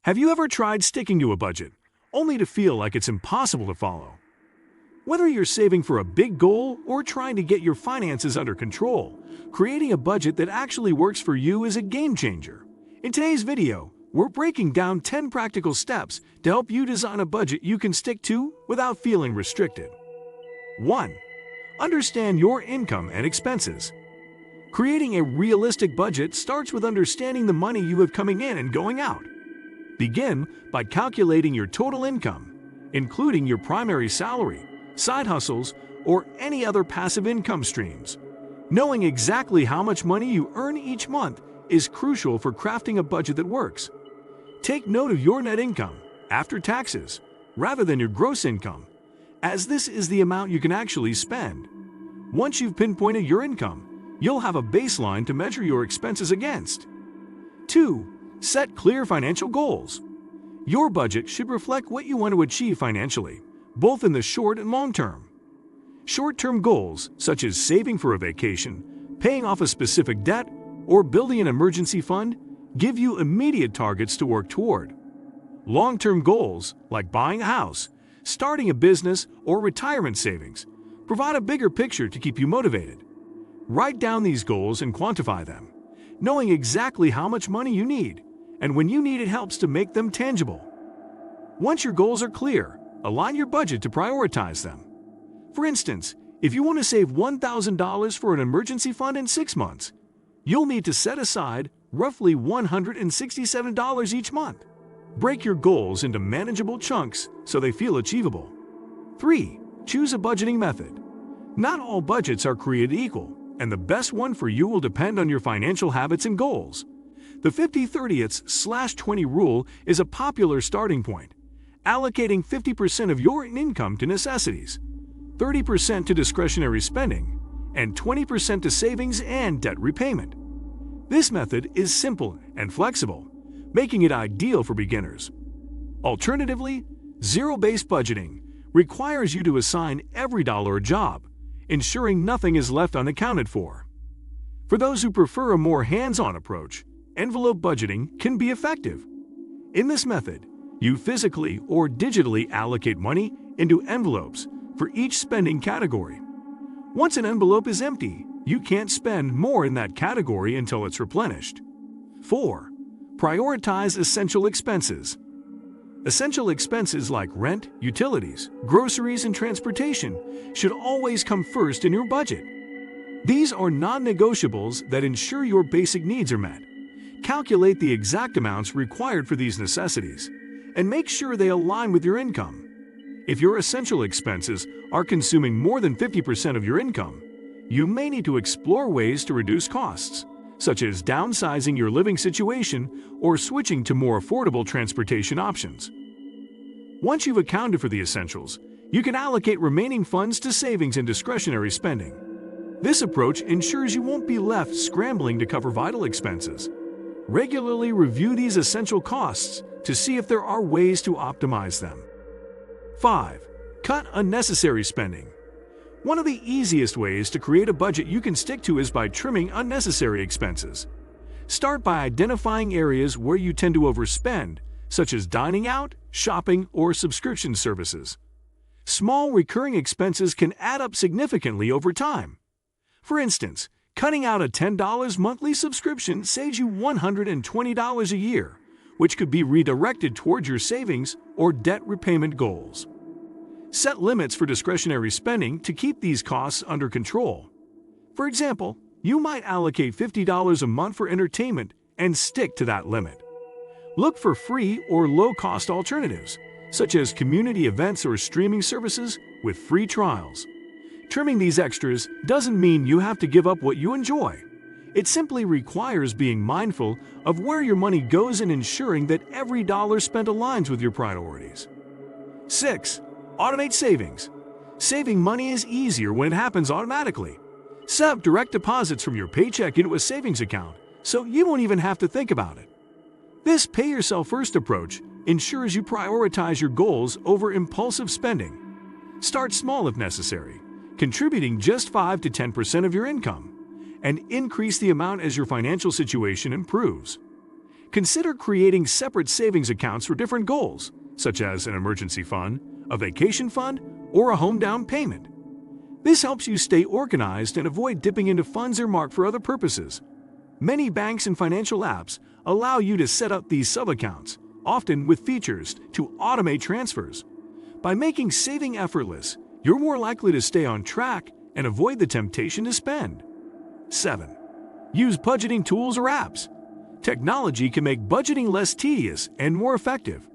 Have you ever tried sticking to a budget, only to feel like it's impossible to follow? Whether you're saving for a big goal or trying to get your finances under control, creating a budget that actually works for you is a game changer. In today's video, we're breaking down 10 practical steps to help you design a budget you can stick to without feeling restricted. 1. Understand your income and expenses. Creating a realistic budget starts with understanding the money you have coming in and going out. Begin by calculating your total income, including your primary salary, side hustles, or any other passive income streams. Knowing exactly how much money you earn each month is crucial for crafting a budget that works. Take note of your net income, after taxes, rather than your gross income, as this is the amount you can actually spend. Once you've pinpointed your income, you'll have a baseline to measure your expenses against. 2. Set clear financial goals. Your budget should reflect what you want to achieve financially, both in the short and long term. Short-term goals, such as saving for a vacation, paying off a specific debt, or building an emergency fund, give you immediate targets to work toward. Long-term goals, like buying a house, starting a business, or retirement savings, provide a bigger picture to keep you motivated. Write down these goals and quantify them, knowing exactly how much money you need, and when you need it helps to make them tangible. Once your goals are clear, align your budget to prioritize them. For instance, if you want to save $1,000 for an emergency fund in 6 months, you'll need to set aside roughly $167 each month. Break your goals into manageable chunks so they feel achievable. 3. Choose a budgeting method. Not all budgets are created equal, and the best one for you will depend on your financial habits and goals. The 50/30/20 rule is a popular starting point, allocating 50% of your income to necessities, 30% to discretionary spending, and 20% to savings and debt repayment. This method is simple and flexible, making it ideal for beginners. Alternatively, zero-based budgeting requires you to assign every dollar a job, ensuring nothing is left unaccounted for. For those who prefer a more hands-on approach, envelope budgeting can be effective. In this method, you physically or digitally allocate money into envelopes for each spending category. Once an envelope is empty, you can't spend more in that category until it's replenished. 4. Prioritize essential expenses. Essential expenses like rent, utilities, groceries, and transportation should always come first in your budget. These are non-negotiables that ensure your basic needs are met. Calculate the exact amounts required for these necessities, and make sure they align with your income. If your essential expenses are consuming more than 50% of your income, you may need to explore ways to reduce costs, such as downsizing your living situation or switching to more affordable transportation options. Once you've accounted for the essentials, you can allocate remaining funds to savings and discretionary spending. This approach ensures you won't be left scrambling to cover vital expenses. Regularly review these essential costs to see if there are ways to optimize them. 5. Cut unnecessary spending. One of the easiest ways to create a budget you can stick to is by trimming unnecessary expenses. Start by identifying areas where you tend to overspend, such as dining out, shopping, or subscription services. Small recurring expenses can add up significantly over time. For instance, cutting out a $10 monthly subscription saves you $120 a year, which could be redirected towards your savings or debt repayment goals. Set limits for discretionary spending to keep these costs under control. For example, you might allocate $50 a month for entertainment and stick to that limit. Look for free or low-cost alternatives, such as community events or streaming services with free trials. Trimming these extras doesn't mean you have to give up what you enjoy. It simply requires being mindful of where your money goes and ensuring that every dollar spent aligns with your priorities. 6. Automate savings. Saving money is easier when it happens automatically. Set up direct deposits from your paycheck into a savings account so you won't even have to think about it. This pay-yourself-first approach ensures you prioritize your goals over impulsive spending. Start small if necessary, contributing just 5 to 10% of your income, and increase the amount as your financial situation improves. Consider creating separate savings accounts for different goals, such as an emergency fund, a vacation fund, or a home down payment. This helps you stay organized and avoid dipping into funds earmarked for other purposes. Many banks and financial apps allow you to set up these sub-accounts, often with features to automate transfers. By making saving effortless, you're more likely to stay on track and avoid the temptation to spend. 7. Use budgeting tools or apps. Technology can make budgeting less tedious and more effective.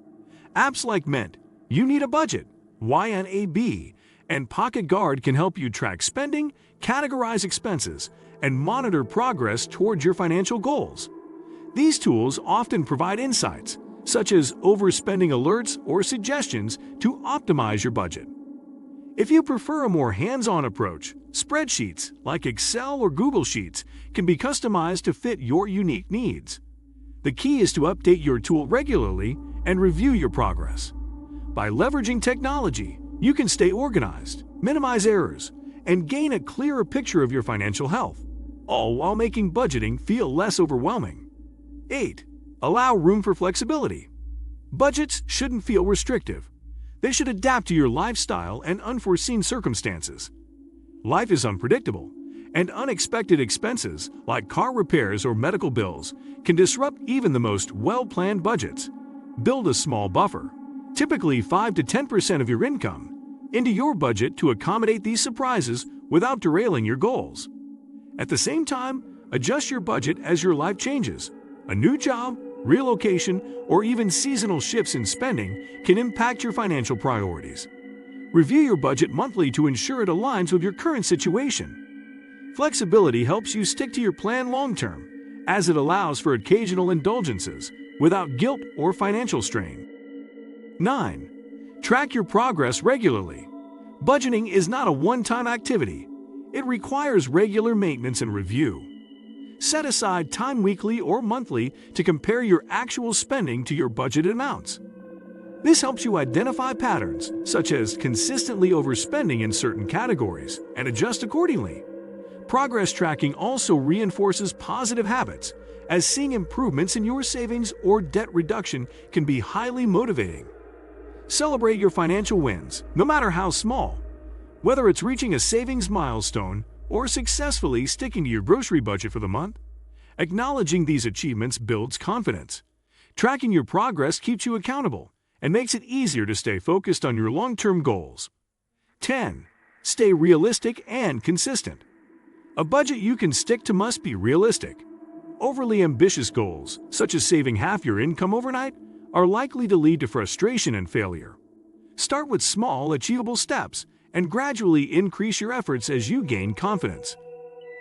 Apps like Mint, You Need a Budget, YNAB, and Pocket Guard can help you track spending, categorize expenses, and monitor progress towards your financial goals. These tools often provide insights, such as overspending alerts or suggestions to optimize your budget. If you prefer a more hands-on approach, spreadsheets like Excel or Google Sheets can be customized to fit your unique needs. The key is to update your tool regularly and review your progress. By leveraging technology, you can stay organized, minimize errors, and gain a clearer picture of your financial health, all while making budgeting feel less overwhelming. 8. Allow room for flexibility. Budgets shouldn't feel restrictive. They should adapt to your lifestyle and unforeseen circumstances. Life is unpredictable, and unexpected expenses like car repairs or medical bills can disrupt even the most well-planned budgets. Build a small buffer, typically 5 to 10% of your income, into your budget to accommodate these surprises without derailing your goals. At the same time, adjust your budget as your life changes. A new job, relocation, or even seasonal shifts in spending can impact your financial priorities. Review your budget monthly to ensure it aligns with your current situation. Flexibility helps you stick to your plan long-term, as it allows for occasional indulgences without guilt or financial strain. 9. Track your progress regularly. Budgeting is not a one-time activity. It requires regular maintenance and review. Set aside time weekly or monthly to compare your actual spending to your budgeted amounts. This helps you identify patterns, such as consistently overspending in certain categories, and adjust accordingly. Progress tracking also reinforces positive habits, as seeing improvements in your savings or debt reduction can be highly motivating. Celebrate your financial wins, no matter how small. Whether it's reaching a savings milestone or successfully sticking to your grocery budget for the month, acknowledging these achievements builds confidence. Tracking your progress keeps you accountable and makes it easier to stay focused on your long-term goals. 10. Stay realistic and consistent. A budget you can stick to must be realistic. Overly ambitious goals, such as saving half your income overnight, are likely to lead to frustration and failure. Start with small, achievable steps and gradually increase your efforts as you gain confidence.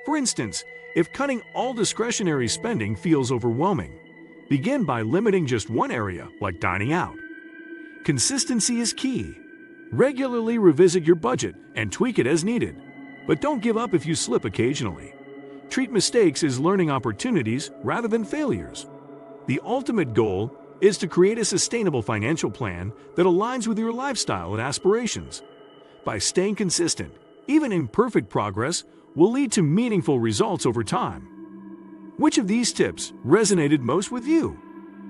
For instance, if cutting all discretionary spending feels overwhelming, begin by limiting just one area, like dining out. Consistency is key. Regularly revisit your budget and tweak it as needed, but don't give up if you slip occasionally. Treat mistakes as learning opportunities rather than failures. The ultimate goal is to create a sustainable financial plan that aligns with your lifestyle and aspirations. By staying consistent, even imperfect progress will lead to meaningful results over time. Which of these tips resonated most with you?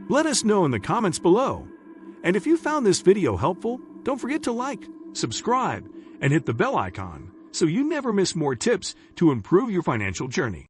Let us know in the comments below. And if you found this video helpful, don't forget to like, subscribe, and hit the bell icon so you never miss more tips to improve your financial journey.